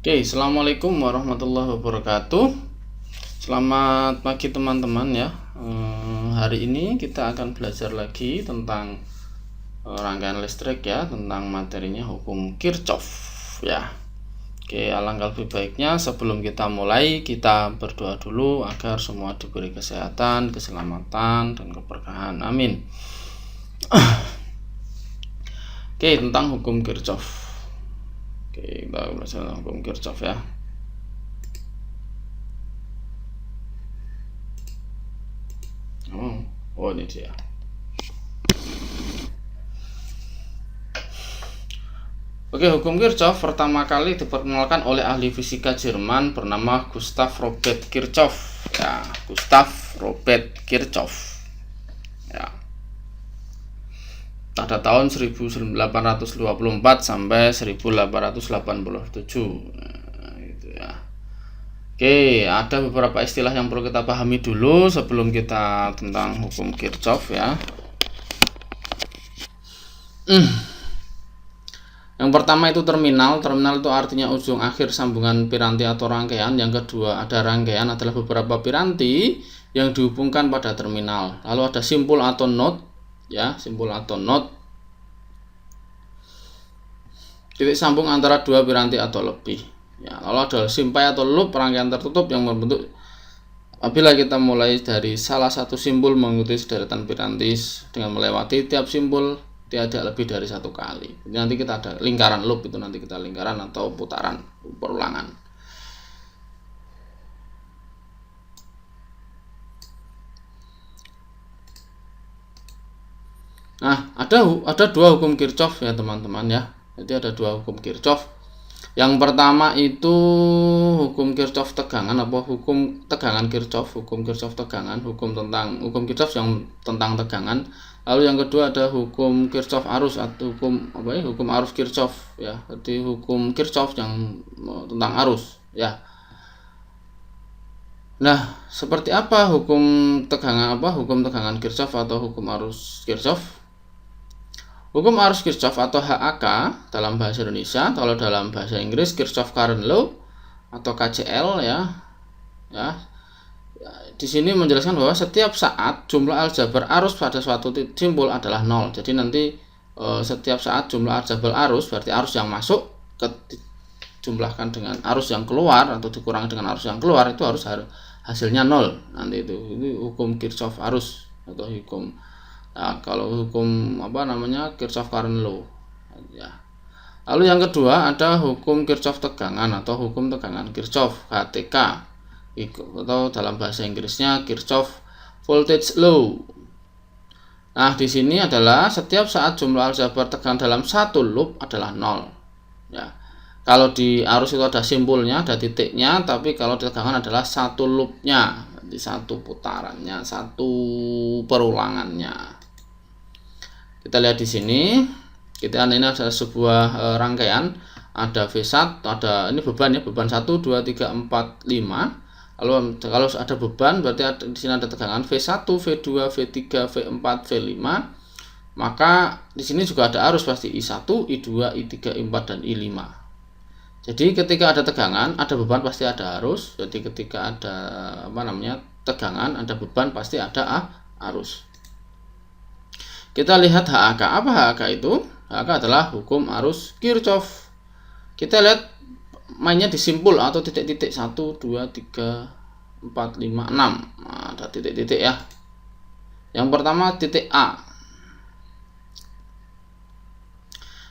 Oke, assalamualaikum warahmatullahi wabarakatuh. Selamat pagi teman-teman ya. Hari ini kita akan belajar lagi tentang rangkaian listrik ya, tentang materinya hukum Kirchhoff ya. Oke, alangkah lebih baiknya sebelum kita mulai kita berdoa dulu agar semua diberi kesehatan, keselamatan, dan keberkahan. Amin. Oke, tentang hukum Kirchhoff. Oke, kita belajar tentang hukum Kirchhoff ya. Oh ini dia. Oke, hukum Kirchhoff pertama kali diperkenalkan oleh ahli fisika Jerman bernama Gustav Robert Kirchhoff. Ya, Gustav Robert Kirchhoff. Ya. Pada tahun 1824 sampai 1887. Nah, gitu ya. Oke, ada beberapa istilah yang perlu kita pahami dulu sebelum kita tentang hukum Kirchhoff ya. Yang pertama itu terminal. Terminal itu artinya ujung akhir sambungan piranti atau rangkaian. Yang kedua ada rangkaian adalah beberapa piranti yang dihubungkan pada terminal. Lalu ada simpul atau node ya, simpul atau node. Titik sambung antara dua piranti atau lebih. Ya, lalu ada simpai atau loop, rangkaian tertutup yang membentuk apabila kita mulai dari salah satu simpul mengikuti sederetan piranti dengan melewati tiap simpul tidak lebih dari satu kali. Jadi nanti kita ada lingkaran loop, itu nanti kita lingkaran atau putaran perulangan. Nah, ada dua hukum Kirchhoff ya teman-teman ya. Jadi ada dua hukum Kirchhoff. Yang pertama itu hukum Kirchhoff tegangan, apa hukum tegangan Kirchhoff, hukum Kirchhoff tegangan, hukum Kirchhoff yang tentang tegangan. Lalu yang kedua ada hukum Kirchhoff arus atau hukum arus Kirchhoff ya. Jadi hukum Kirchhoff yang tentang arus ya. Nah, seperti apa hukum tegangan Kirchhoff atau hukum arus Kirchhoff? Hukum arus Kirchhoff atau HAK dalam bahasa Indonesia, kalau dalam bahasa Inggris Kirchhoff Current Law atau KCL ya. Di sini menjelaskan bahwa setiap saat jumlah aljabar arus pada suatu simpul adalah 0. Jadi nanti setiap saat jumlah aljabar arus berarti arus yang masuk dijumlahkan dengan arus yang keluar atau dikurangi dengan arus yang keluar itu harus hasilnya 0. Nanti itu hukum Kirchhoff arus atau hukum. Nah, kalau hukum Kirchhoff Current Law ya. Lalu yang kedua ada hukum Kirchhoff tegangan atau hukum tegangan Kirchhoff KTK atau dalam bahasa Inggrisnya Kirchhoff Voltage Law. Nah, di sini adalah setiap saat jumlah aljabar tegangan dalam satu loop adalah 0 ya. Kalau di arus itu ada simpulnya, ada titiknya, tapi kalau di tegangan adalah satu loopnya, di satu putarannya, satu perulangannya. Kita lihat di sini, ini adalah sebuah rangkaian, ada V1, ada ini beban ya, beban 1 2 3 4 5. Lalu kalau ada beban berarti di sini ada tegangan V1, V2, V3, V4, V5. Maka di sini juga ada arus pasti I1, I2, I3, I4 dan I5. Jadi ketika ada tegangan, ada beban pasti ada arus. Jadi ketika ada tegangan, ada beban pasti ada arus. Kita lihat HAK. Apa HAK itu? HAK adalah hukum arus Kirchhoff. Kita lihat mainnya di simpul atau titik-titik 1 2 3 4 5 6. Nah, ada titik-titik ya. Yang pertama titik A.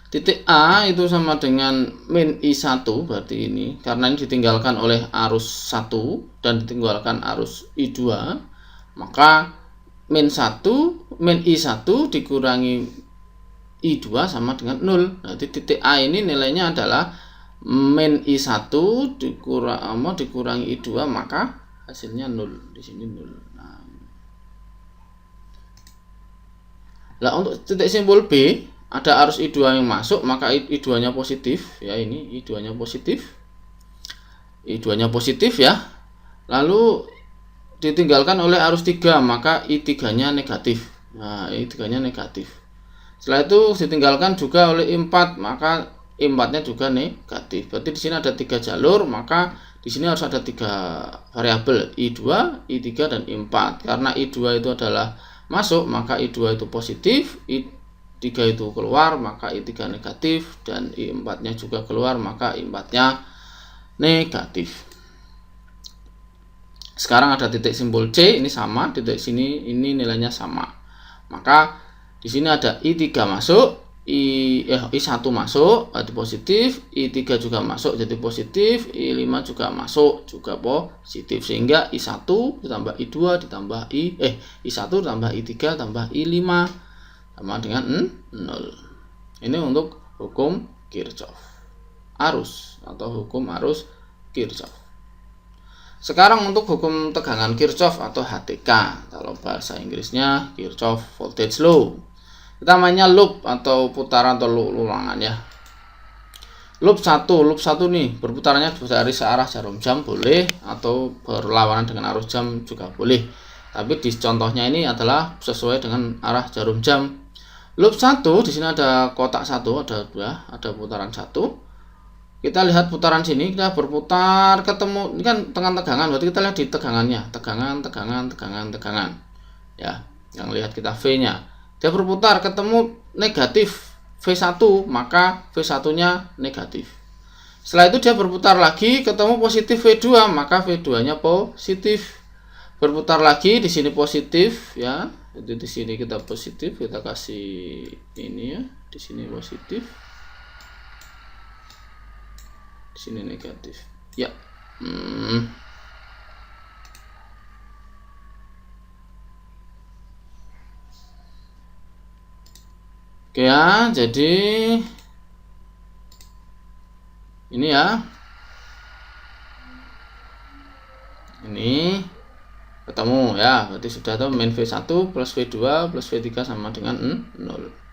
Titik A itu sama dengan min I1 berarti ini, karena ini ditinggalkan oleh arus 1 dan ditinggalkan arus I2, maka min I1 dikurangi I2 sama dengan 0. Jadi titik A ini nilainya adalah min I1 dikurangi I2, maka hasilnya 0. Di sini 0. Nah, untuk titik simpul B ada arus I2 yang masuk, maka I2-nya positif ya, ini I2-nya positif. I2-nya positif ya. Lalu ditinggalkan oleh arus 3, maka I3-nya negatif. Nah, I3-nya negatif. Setelah itu ditinggalkan juga oleh I4, maka I4-nya juga negatif. Berarti di sini ada 3 jalur, maka di sini harus ada 3 variabel, I2, I3 dan I4. Karena I2 itu adalah masuk, maka I2 itu positif, I3 itu keluar, maka I3 negatif, dan I4-nya juga keluar, maka I4-nya negatif. Sekarang ada titik simbol C, ini sama, titik sini ini nilainya sama. Maka di sini ada I3 masuk, I1 masuk, jadi positif, I3 juga masuk jadi positif, I5 juga masuk juga positif, sehingga I1 ditambah I2 ditambah I1 ditambah I3 tambah I5 sama dengan 0. Ini untuk hukum Kirchhoff arus atau hukum arus Kirchhoff. Sekarang untuk hukum tegangan Kirchhoff atau HTK, kalau bahasa Inggrisnya Kirchhoff Voltage Law. Kita mainnya loop atau putaran atau ulangan ya. Loop 1 nih berputarnya dari searah jarum jam boleh, atau berlawanan dengan arus jam juga boleh. Tapi di contohnya ini adalah sesuai dengan arah jarum jam. Loop 1 di sini ada kotak 1, ada putaran 1. Kita lihat putaran sini, kita berputar ketemu, ini kan tegangan, berarti kita lihat di tegangannya, tegangan. Ya, yang lihat kita V-nya. Dia berputar ketemu negatif V1, maka V1-nya negatif. Setelah itu dia berputar lagi ketemu positif V2, maka V2-nya positif. Berputar lagi di sini positif ya. Jadi di sini kita positif, kita kasih ini ya, di sini positif. Di sini negatif. Ya. Oke ya, jadi ini ya. Ini ketemu ya, berarti sudah tahu min V1 plus V2 plus V3 sama dengan 0.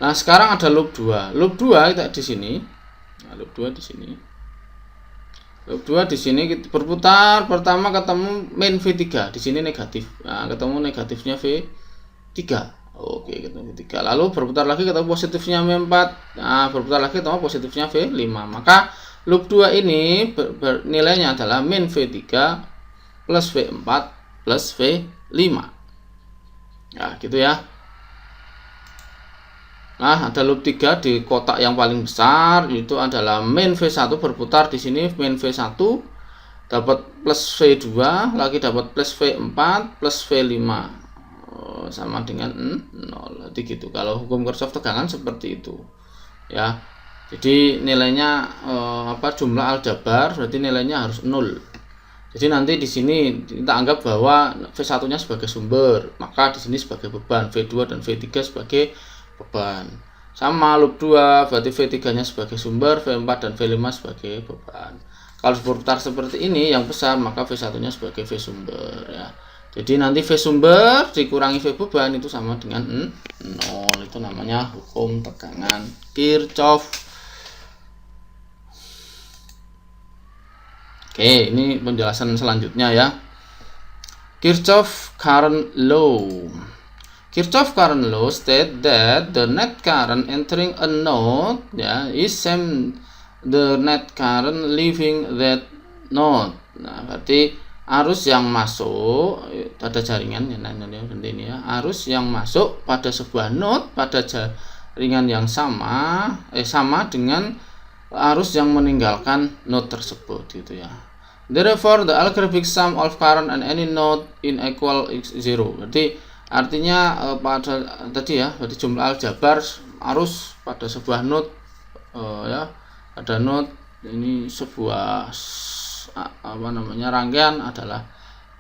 Nah, sekarang ada loop 2. Loop 2 kita di sini. Nah, loop 2 di sini. Loop 2 di sini kita berputar, pertama ketemu min V3, di sini negatif. Nah, ketemu negatifnya V3. Oke, ketemu V3. Lalu berputar lagi ketemu positifnya V4. Nah, berputar lagi ketemu positifnya V5. Maka loop 2 ini nilainya adalah min V3 plus V4 plus V5. Ya, gitu ya. Nah, ada loop 3 di kotak yang paling besar, itu adalah min V1 berputar di sini, min V1 dapat plus V2, lagi dapat plus V4 plus V5 sama dengan 0. Jadi gitu. Kalau hukum Kirchhoff tegangan seperti itu. Ya. Jadi nilainya jumlah aljabar, berarti nilainya harus 0. Jadi nanti di sini kita anggap bahwa V1-nya sebagai sumber, maka di sini sebagai beban, V2 dan V3 sebagai beban. Sama loop 2 berarti V3-nya sebagai sumber, V4 dan V5 sebagai beban. Kalau berputar seperti ini yang besar, maka V1-nya sebagai V sumber ya. Jadi nanti V sumber dikurangi V beban itu sama dengan 0. Itu namanya hukum tegangan Kirchhoff. Oke, ini penjelasan selanjutnya ya. Kirchhoff current law. Kirchhoff current law state that the net current entering a node is same the net current leaving that node. Nah, berarti arus yang masuk pada jaringan ini ya, arus yang masuk pada sebuah node pada jaringan yang sama dengan arus yang meninggalkan node tersebut gitu ya. Therefore the algebraic sum of current and any node in equal 0. Berarti artinya pada tadi ya, berarti jumlah aljabar arus pada sebuah node ya, pada node ini sebuah rangkaian adalah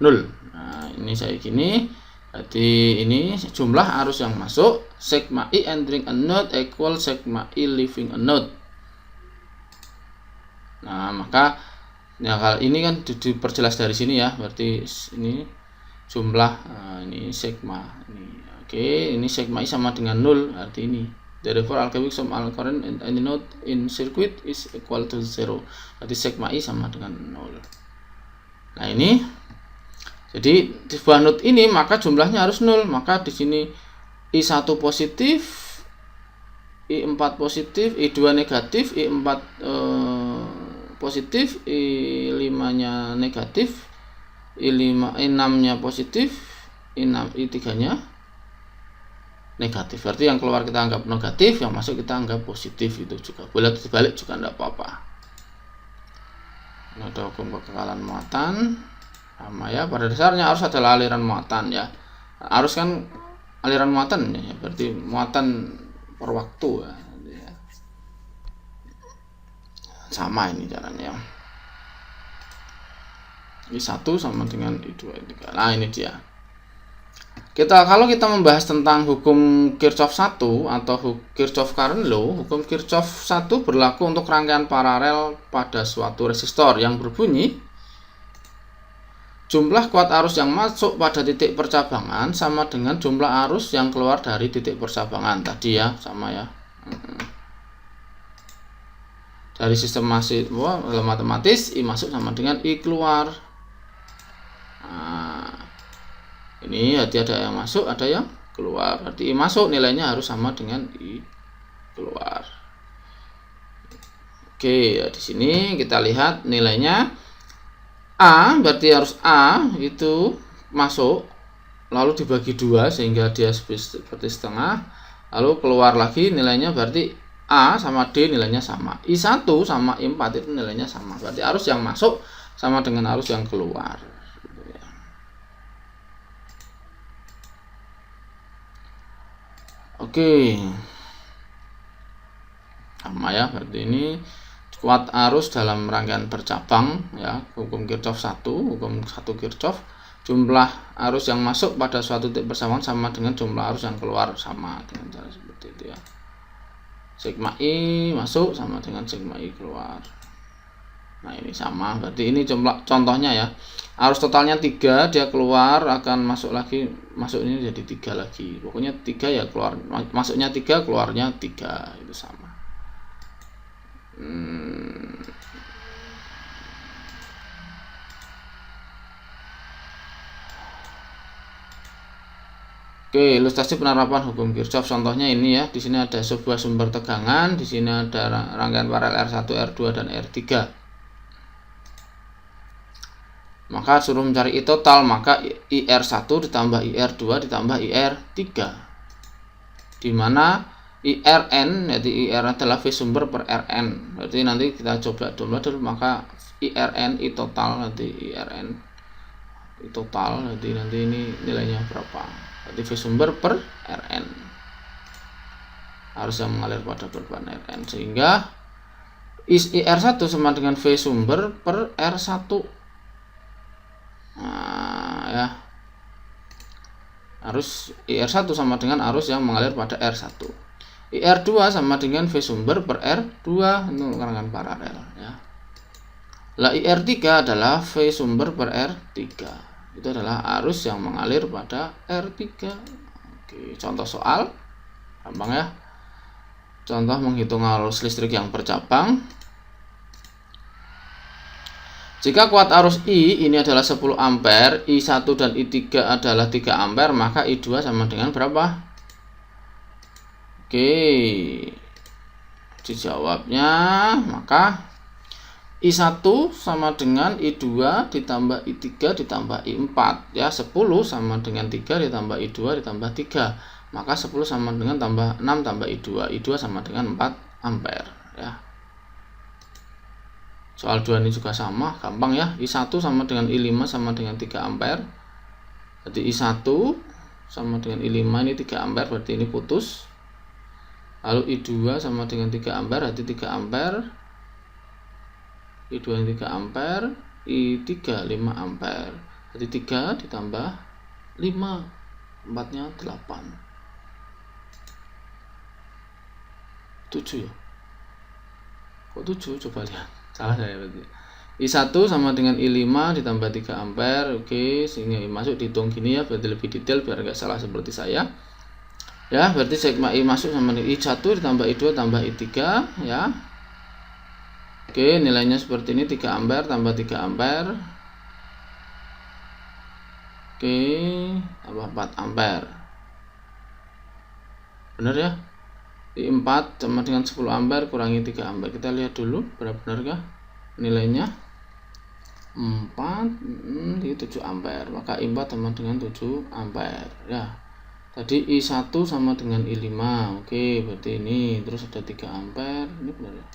0. Nah, ini saya gini. Berarti ini jumlah arus yang masuk sigma I entering a node equal sigma I leaving a node. Nah, maka ya kalau ini kan diperjelas dari sini ya, berarti ini jumlah ini sigma ini. Oke, ini sigma I sama dengan 0, arti ini. Therefore algebraic sum all current in any node in circuit is equal to 0. Jadi sigma I sama dengan 0. Nah, ini Jadi di sebuah node ini maka jumlahnya harus 0. Maka di sini I1 positif, I4 positif, I2 negatif, I4 positif, I5-nya negatif, I6-nya positif, I3-nya negatif. Berarti yang keluar kita anggap negatif, yang masuk kita anggap positif. Itu juga boleh dibalik juga tidak apa-apa. Ini ada hukum kekekalan muatan. Sama ya, pada dasarnya arus adalah aliran muatan ya. Arus kan aliran muatan ya, berarti muatan per waktu ya. Sama ini caranya. I1 sama dengan I2, I3. Nah, ini dia. Kalau kita membahas tentang hukum Kirchhoff 1 atau Kirchhoff current law, hukum Kirchhoff 1 berlaku untuk rangkaian paralel pada suatu resistor yang berbunyi jumlah kuat arus yang masuk pada titik percabangan sama dengan jumlah arus yang keluar dari titik percabangan tadi ya, sama ya. Dari sistem matematis, I masuk sama dengan I keluar. Nah, ini berarti ada yang masuk, ada yang keluar. Berarti I masuk nilainya harus sama dengan I keluar. Oke, ya di sini kita lihat nilainya A, berarti harus A itu masuk lalu dibagi 2 sehingga dia seperti setengah, lalu keluar lagi nilainya berarti A sama D nilainya sama. I1 sama I4 itu nilainya sama. Berarti arus yang masuk sama dengan arus yang keluar. Oke. Sama ya, berarti ini kuat arus dalam rangkaian bercabang ya, hukum Kirchhoff 1, hukum 1 Kirchhoff, jumlah arus yang masuk pada suatu titik persamaan sama dengan jumlah arus yang keluar, sama dengan cara seperti itu ya. Sigma I masuk sama dengan sigma I keluar. Nah, ini sama, berarti ini jumlah contohnya ya. Arus totalnya 3, dia keluar akan masuk lagi, masuk ini jadi 3 lagi. Pokoknya 3 ya keluar, masuknya 3, keluarnya 3, itu sama. Oke, ilustrasi penerapan hukum Kirchhoff. Contohnya ini ya, di sini ada sebuah sumber tegangan, di sini ada rangkaian paralel R1, R2 dan R3. Maka suruh mencari I total, maka IR1 ditambah IR2 ditambah IR3. Di mana IRN, jadi IR adalah V sumber per RN. Berarti nanti kita coba dulu, maka IRN I total, nanti IRN I total, nanti ini nilainya berapa? Berarti V sumber per RN. Harus yang mengalir pada berbahan RN, sehingga IR1 sama dengan V sumber per R1. Nah, ya. Arus IR1 sama dengan arus yang mengalir pada R1. IR2 sama dengan V sumber per R2, itu rangkaian paralel ya. Lah IR3 adalah V sumber per R3. Itu adalah arus yang mengalir pada R3. Oke, contoh soal gampang ya. Contoh menghitung arus listrik yang bercabang. Jika kuat arus I ini adalah 10 ampere, I1 dan I3 adalah 3 ampere, maka I2 sama dengan berapa? Oke, dijawabnya maka I1 sama dengan I2 ditambah I3 ditambah I4 ya, 10 sama dengan 3 ditambah I2 ditambah 3, maka 10 sama dengan tambah 6 tambah I2 sama dengan 4 ampere ya. Soal 2 ini juga sama, gampang ya. I1 sama dengan I5 sama dengan 3 ampere. Jadi I1 sama dengan I5 ini 3 ampere, berarti ini putus. Lalu I2 sama dengan 3 ampere, berarti 3 ampere. I2 ini 3 ampere, I3 5 ampere. Jadi 3 ditambah 5, 4-nya 8. 7 ya? Kok 7? Coba lihat. Salah saya berarti. I1 sama dengan I5 ditambah 3 ampere. Oke, sehingga masuk dihitung gini ya, berarti lebih detail biar enggak salah seperti saya. Ya, berarti sigma I masuk sama dengan I1 ditambah I2 tambah I3 ya. Oke, nilainya seperti ini, 3 ampere tambah 3 ampere. Oke, tambah 4 ampere. Benar ya? I4 sama dengan 10 ampere kurangi 3 ampere. Kita lihat dulu benarkah nilainya. 4 di 7 ampere. Maka I4 sama dengan 7 ampere ya. Tadi I1 sama dengan I5. Oke, berarti ini terus ada 3 ampere. Ini benar ya?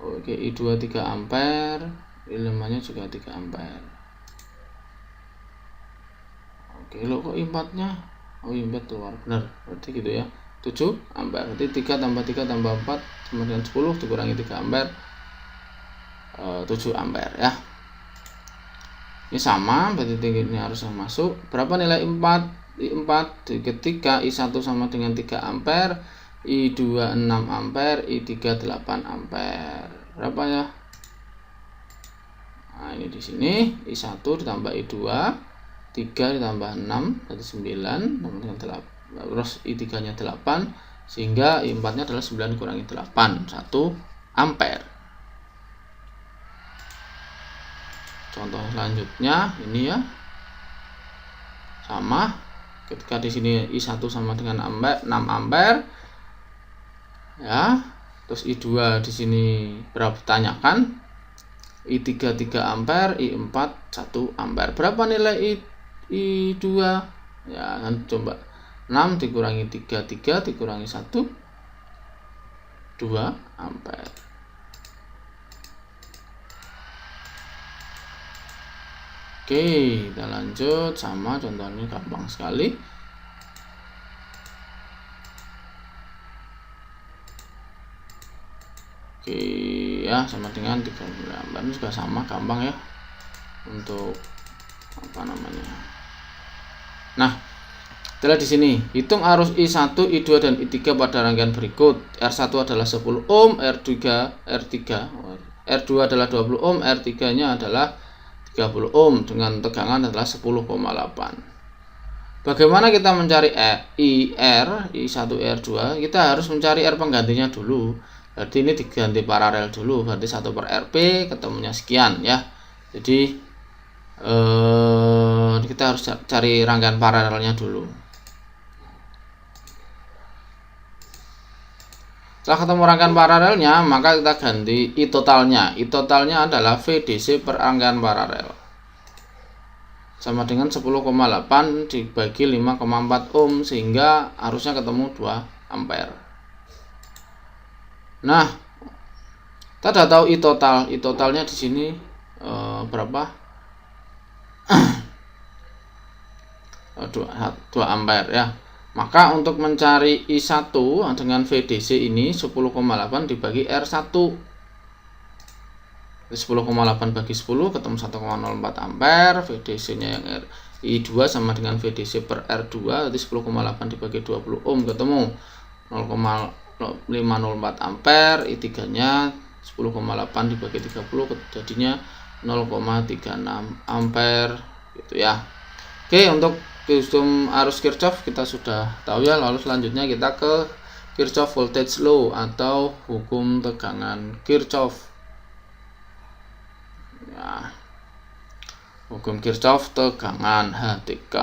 Oke, I2 3 ampere, I5-nya juga 3 ampere. Oke, lo kok I4-nya? Oh, I4 keluar. Benar. Berarti gitu ya. 7 ampere. Berarti 3 tambah 3 tambah 4 sama dengan 10 dikurangi 3 ampere. 7 ampere ya. Ini sama, berarti ini harus masuk. Berapa nilai I4? I4 ketika I1 sama dengan 3 ampere, I2 6 ampere, I3 8 ampere. Berapa ya? Nah, ini di sini I1 ditambah I2, 3 ditambah 6 berarti 9, sama dengan 8. Terus I3-nya 8 sehingga I4-nya adalah 9 dikurangi 8, 1 ampere. Contoh selanjutnya ini ya. Sama. Ketika di sini I1 sama dengan 6 ampere ya. Terus I2 di sini berapa ditanyakan? I3 3 ampere, I4 1 ampere. Berapa nilai I2? Ya, nanti coba 6 dikurangi 3 dikurangi 1 2 ampere. Oke, kita lanjut sama contohnya gampang sekali. Oke, ya sama dengan 30 ampere. Ini juga sama, gampang ya untuk apa namanya. Nah, setelah di sini hitung arus I1, I2 dan I3 pada rangkaian berikut. R1 adalah 10 ohm, R2 adalah 20 ohm, R3-nya adalah 30 ohm dengan tegangan adalah 10,8. Bagaimana kita mencari I1, R2? Kita harus mencari R penggantinya dulu. Berarti ini diganti paralel dulu. Berarti 1 per RP ketemunya sekian ya. Jadi kita harus cari rangkaian paralelnya dulu. Setelah ketemu rangkaian paralelnya, maka kita ganti I totalnya. I totalnya adalah VDC per rangkaian paralel. Sama dengan 10,8 dibagi 5,4 ohm sehingga harusnya ketemu 2 ampere. Nah, kita sudah tahu I total. I totalnya di sini berapa? 2 ampere ya. Maka untuk mencari I1 dengan VDC ini 10,8 dibagi R1. 10,8 bagi 10 ketemu 1,04 ampere. VDC-nya yang I2 sama dengan VDC per R2, jadi 10,8 dibagi 20 ohm ketemu 0,504 ampere. I3-nya 10,8 dibagi 30 jadinya 0,36 ampere gitu ya. Oke, untuk hukum arus Kirchhoff kita sudah tahu ya. Lalu selanjutnya kita ke Kirchhoff Voltage Law atau hukum tegangan Kirchhoff. Ya. Hukum Kirchhoff tegangan HTK.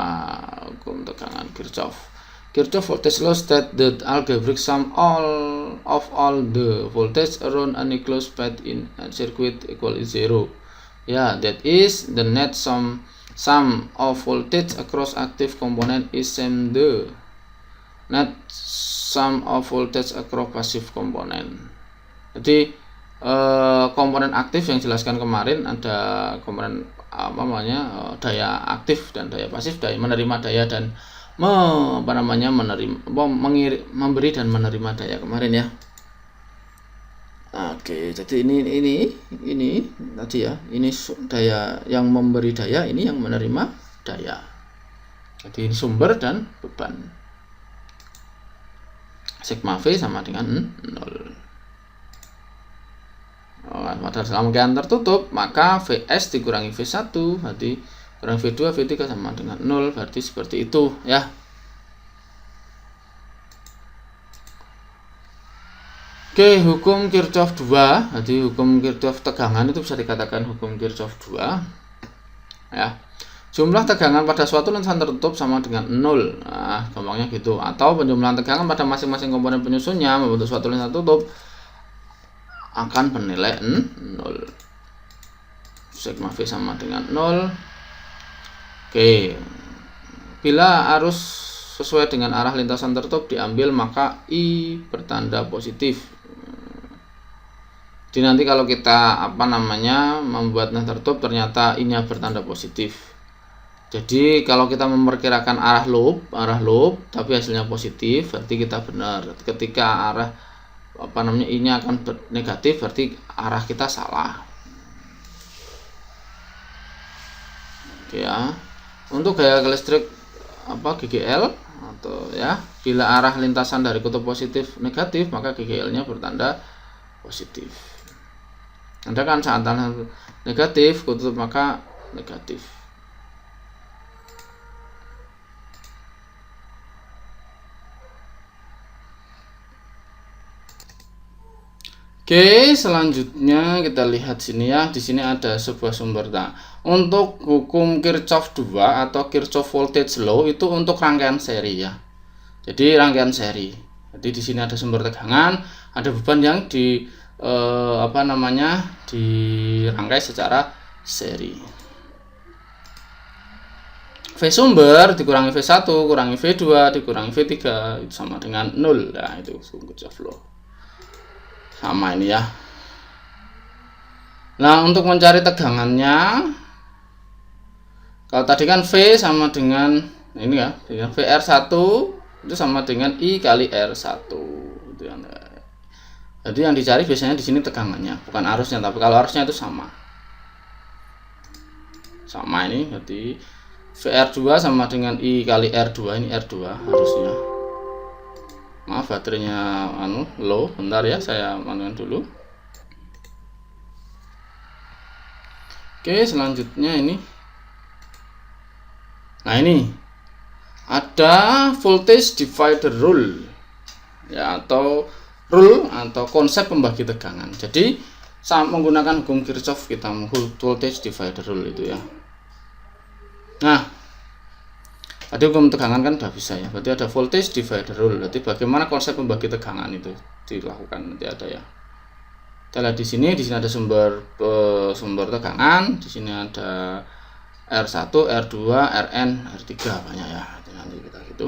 Hukum tegangan Kirchhoff. Kirchhoff Voltage Law states that algebraic sum of all the voltage around an enclosed path in a circuit equal is 0. Yeah, that is the net sum of voltage across active component is same the net sum of voltage across passive component. Jadi komponen aktif yang jelaskan kemarin ada komponen daya aktif dan daya pasif, daya menerima daya dan memberi dan menerima daya kemarin ya. Oke, jadi ini tadi ya, ini daya yang memberi daya, ini yang menerima daya. Jadi ini sumber dan beban. Sigma V sama dengan 0. Pada rangkaian tertutup, maka Vs dikurangi V1, berarti kurang V2, V3 sama dengan 0, berarti seperti itu ya. Oke, hukum Kirchhoff 2. Jadi hukum Kirchhoff tegangan itu bisa dikatakan hukum Kirchhoff 2 ya. jumlah tegangan pada suatu lintasan tertutup sama dengan 0. Nah, gampangnya gitu. Atau penjumlahan tegangan pada masing-masing komponen penyusunnya membentuk suatu lintasan tertutup akan bernilai 0. Sigma V sama dengan 0. Oke. Bila arus sesuai dengan arah lintasan tertutup diambil, maka I bertanda positif. Jadi nanti kalau kita membuat lintasan tertutup ternyata I-nya bertanda positif. Jadi kalau kita memperkirakan arah loop tapi hasilnya positif, berarti kita benar. Ketika arah I-nya akan negatif, berarti arah kita salah. Oke ya. Untuk gaya listrik GGL atau ya, bila arah lintasan dari kutub positif negatif, maka GGL-nya bertanda positif. Anda kan saat negatif kutub maka negatif. Oke, selanjutnya kita lihat sini ya. Di sini ada sebuah sumber. Nah, untuk hukum Kirchhoff 2 atau Kirchhoff Voltage Law itu untuk rangkaian seri ya. Jadi rangkaian seri. Jadi di sini ada sumber tegangan, ada beban yang dirangkai secara seri. V sumber dikurangi V1 kurangi V2 dikurangi V3 itu sama dengan 0. Nah, itu Kirchhoff Law. Sama ini ya. Nah, untuk mencari tegangannya, kalau tadi kan V sama dengan ini ya, dengan VR1 itu sama dengan I kali R1 gitu ya. Jadi yang dicari biasanya di sini tegangannya, bukan arusnya, tapi kalau arusnya itu sama ini, berarti VR2 sama dengan I kali R2, ini R2 harusnya. Maaf, baterainya low, bentar ya, saya manuin dulu. Oke, selanjutnya ini. Nah, ini ada voltage divider rule ya, atau rule atau konsep pembagi tegangan. Jadi menggunakan hukum Kirchhoff kita voltage divider rule itu ya. Nah, tadi hukum tegangan kan udah bisa ya, berarti ada voltage divider rule. Berarti bagaimana konsep pembagi tegangan itu dilakukan, nanti ada ya. Kita lihat di sini ada sumber tegangan, di sini ada R1, R2, Rn, R3 banyak ya. Nanti kita gitu.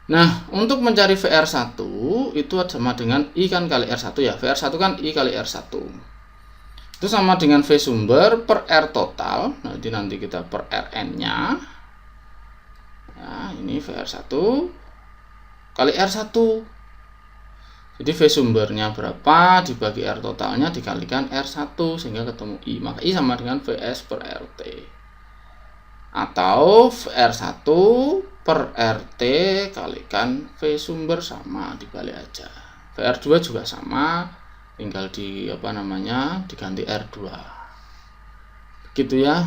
Nah, untuk mencari VR1 itu sama dengan I kan kali R1 ya. VR1 kan I kali R1. Itu sama dengan V sumber per R total. Nanti kita per Rn-nya. Nah, ini VR1 kali R1. Jadi V sumbernya berapa dibagi R totalnya dikalikan R1 sehingga ketemu I. Maka I sama dengan Vs per RT. Atau R1 per RT kalikan V sumber, sama dibalik aja. VR2 juga sama, tinggal diganti R2. Begitu ya.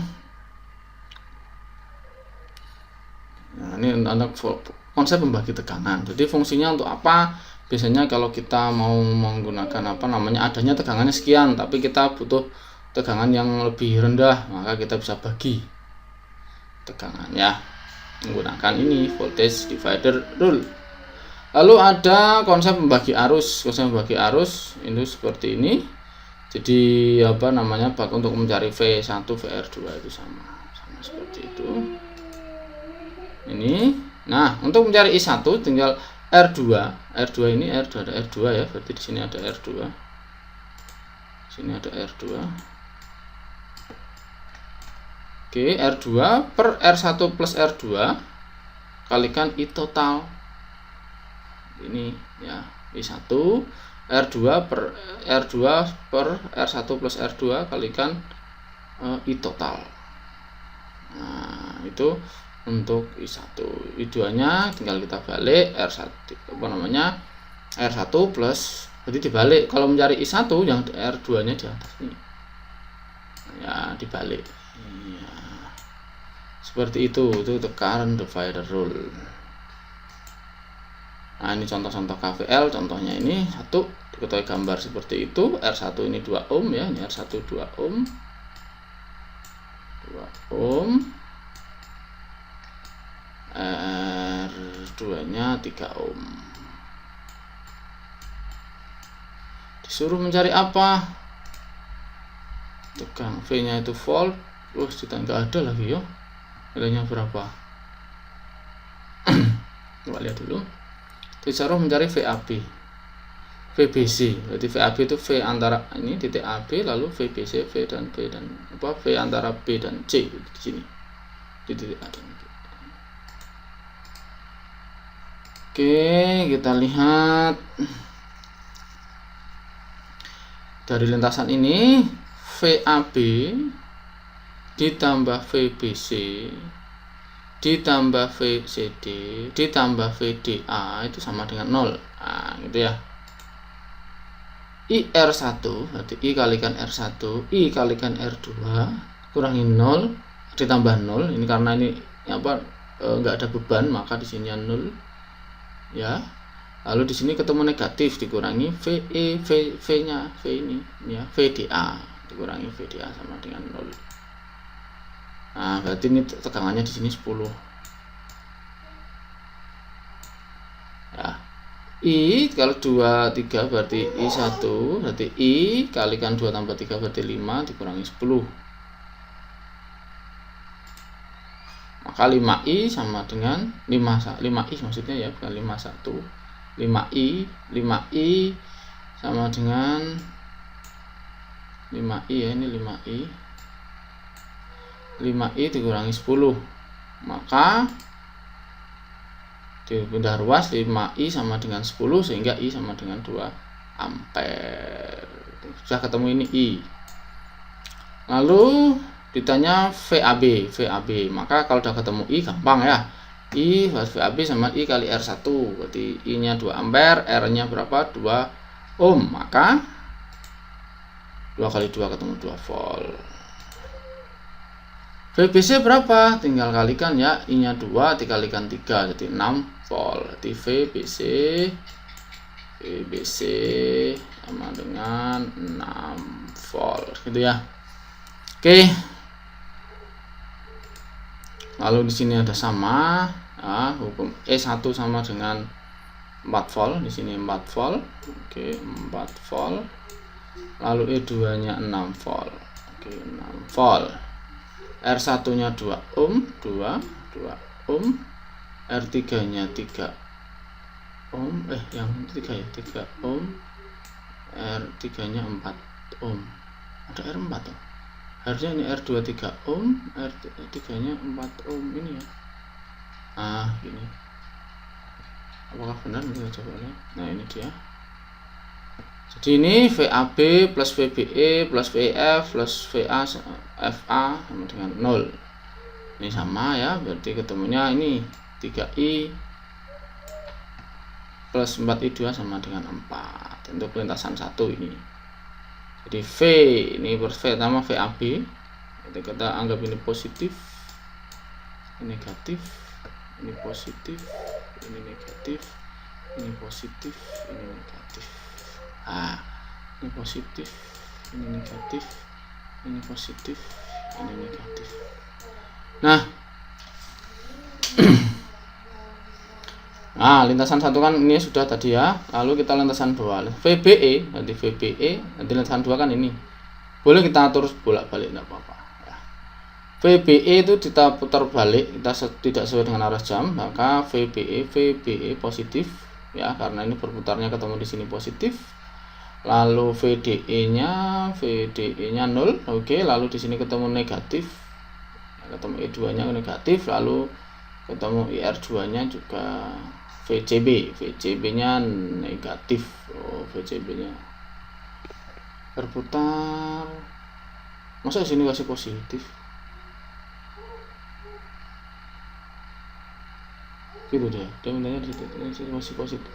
Nah, ini untuk konsep pembagi tegangan. Jadi fungsinya untuk apa? Biasanya kalau kita mau menggunakan adanya tegangannya sekian, tapi kita butuh tegangan yang lebih rendah, maka kita bisa bagi tegangan ya menggunakan ini voltage divider rule. Lalu ada konsep pembagi arus. Konsep pembagi arus ini seperti ini. Jadi untuk mencari V1 VR2 itu sama seperti itu. Ini. Nah, untuk mencari I1 tinggal R2 ini R2 ada R2 ya, berarti di sini ada R2. Sini ada R2. Oke, R2 per R1 plus R2 kalikan I total. Ini ya, I1 R2 per R1 plus R2 kalikan I total. Nah, itu untuk I1. I2 nya tinggal kita balik R1 R1 plus, berarti dibalik. Kalau mencari I1 yang R2 nya di atas nih ya, dibalik ya. Seperti itu current divider rule. Nah, ini contoh-contoh KVL, contohnya ini 1, 2, diketahui gambar seperti itu. R1 ini 2 ohm ya, ini R1 2 ohm, 2 ohm, R2 nya 3 ohm. Disuruh mencari apa? Tegang, V nya itu volt. Kita nggak ada lagi ya, nilainya berapa? Coba lihat dulu. Disuruh mencari VAB, VBC. Berarti VAB itu V antara ini titik AB, lalu VBC V dan B dan apa? V antara B dan C di sini. Di titik A dan B. Oke, kita lihat dari lintasan ini VAB ditambah VBC ditambah VCD ditambah VDA itu sama dengan 0. Nah, gitu ya. IR1 berarti I kalikan R1, I kalikan R2 kurangi 0 ditambah 0. Ini karena ini apa enggak ada beban, maka di sini 0 ya. Lalu di sini ketemu negatif dikurangi VE V-nya V ini ya, VDA dikurangi VDA sama dengan 0. Nah, berarti ini tegangannya di sini 10. Ya. I kalau 2 3 berarti I1, berarti I kalikan 2 tambah 3 berarti 5 dikurangi 10. Maka 5I sama dengan 5I maksudnya ya, bukan 51. 5I sama dengan 5I ya, ini 5I dikurangi 10, maka dipindah ruas 5I sama dengan 10 sehingga I sama dengan 2 ampere. Sudah ketemu ini I. Lalu ditanya VAB, maka kalau sudah ketemu I gampang ya. I VAB sama I kali R1, berarti I nya 2 ampere, R nya berapa? 2 ohm, maka 2 kali 2 ketemu 2 volt. VBC berapa? Tinggal kalikan ya, I nya 2 dikalikan 3 jadi 6 volt. Jadi VBC sama dengan 6 volt gitu ya. Oke. Lalu di sini ada sama ya, hukum E1 sama dengan 4 volt, di sini 4 volt. Oke, 4 volt. Lalu E2 nya 6 volt. Oke, 6 volt. R1 nya 2 ohm, 2 ohm, R3 nya 3 ohm, yang 3 ya, 3 ohm, R3 nya 4 ohm, ada R4 tuh. Harusnya ini R2 3 ohm, R3 nya 4 ohm ini ya. Nah, gini. Apakah benar? Kita coba lihat. Nah, ini dia. Jadi ini VAB plus VBE plus VF plus VA FA sama dengan 0. Ini sama ya, berarti ketemunya ini 3I plus 4I2 sama dengan 4 untuk lintasan 1 ini. Jadi V ini pertama VAB, kita anggap ini positif, ini negatif, ini positif, ini negatif, ini positif, ini negatif. Nah, ini positif, ini negatif, ini positif, ini negatif. Nah, nah lintasan 1 kan ini sudah tadi ya. Lalu kita lintasan 2, VBE, nanti VBE, nanti lintasan 2 kan ini. Boleh kita atur bolak-balik, tidak apa-apa ya. VBE itu kita putar balik, kita tidak sesuai dengan arah jam, maka VBE positif ya, karena ini berputarnya ketemu di sini positif. Lalu VDE nya 0, oke. Lalu di sini ketemu negatif, ketemu E2 nya negatif, lalu ketemu IR2 nya juga VCB nya negatif. VCB nya berputar, masa di sini kasih positif gitu deh, dia mintanya di sini masih positif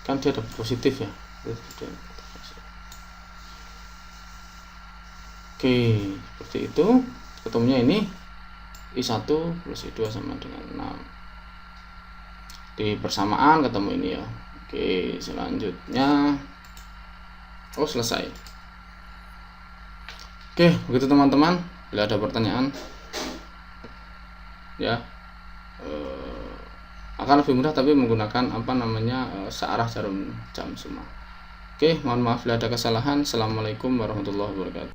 kan, dia ada positif ya. Oke, seperti itu. Ketemunya ini I1 plus I2 sama dengan 6. Di persamaan ketemu ini ya. Oke, selanjutnya selesai. Oke, begitu teman-teman. Bila ada pertanyaan ya akan lebih mudah tapi menggunakan searah jarum jam semua. Oke, mohon maaf bila ada kesalahan. Assalamualaikum warahmatullahi wabarakatuh.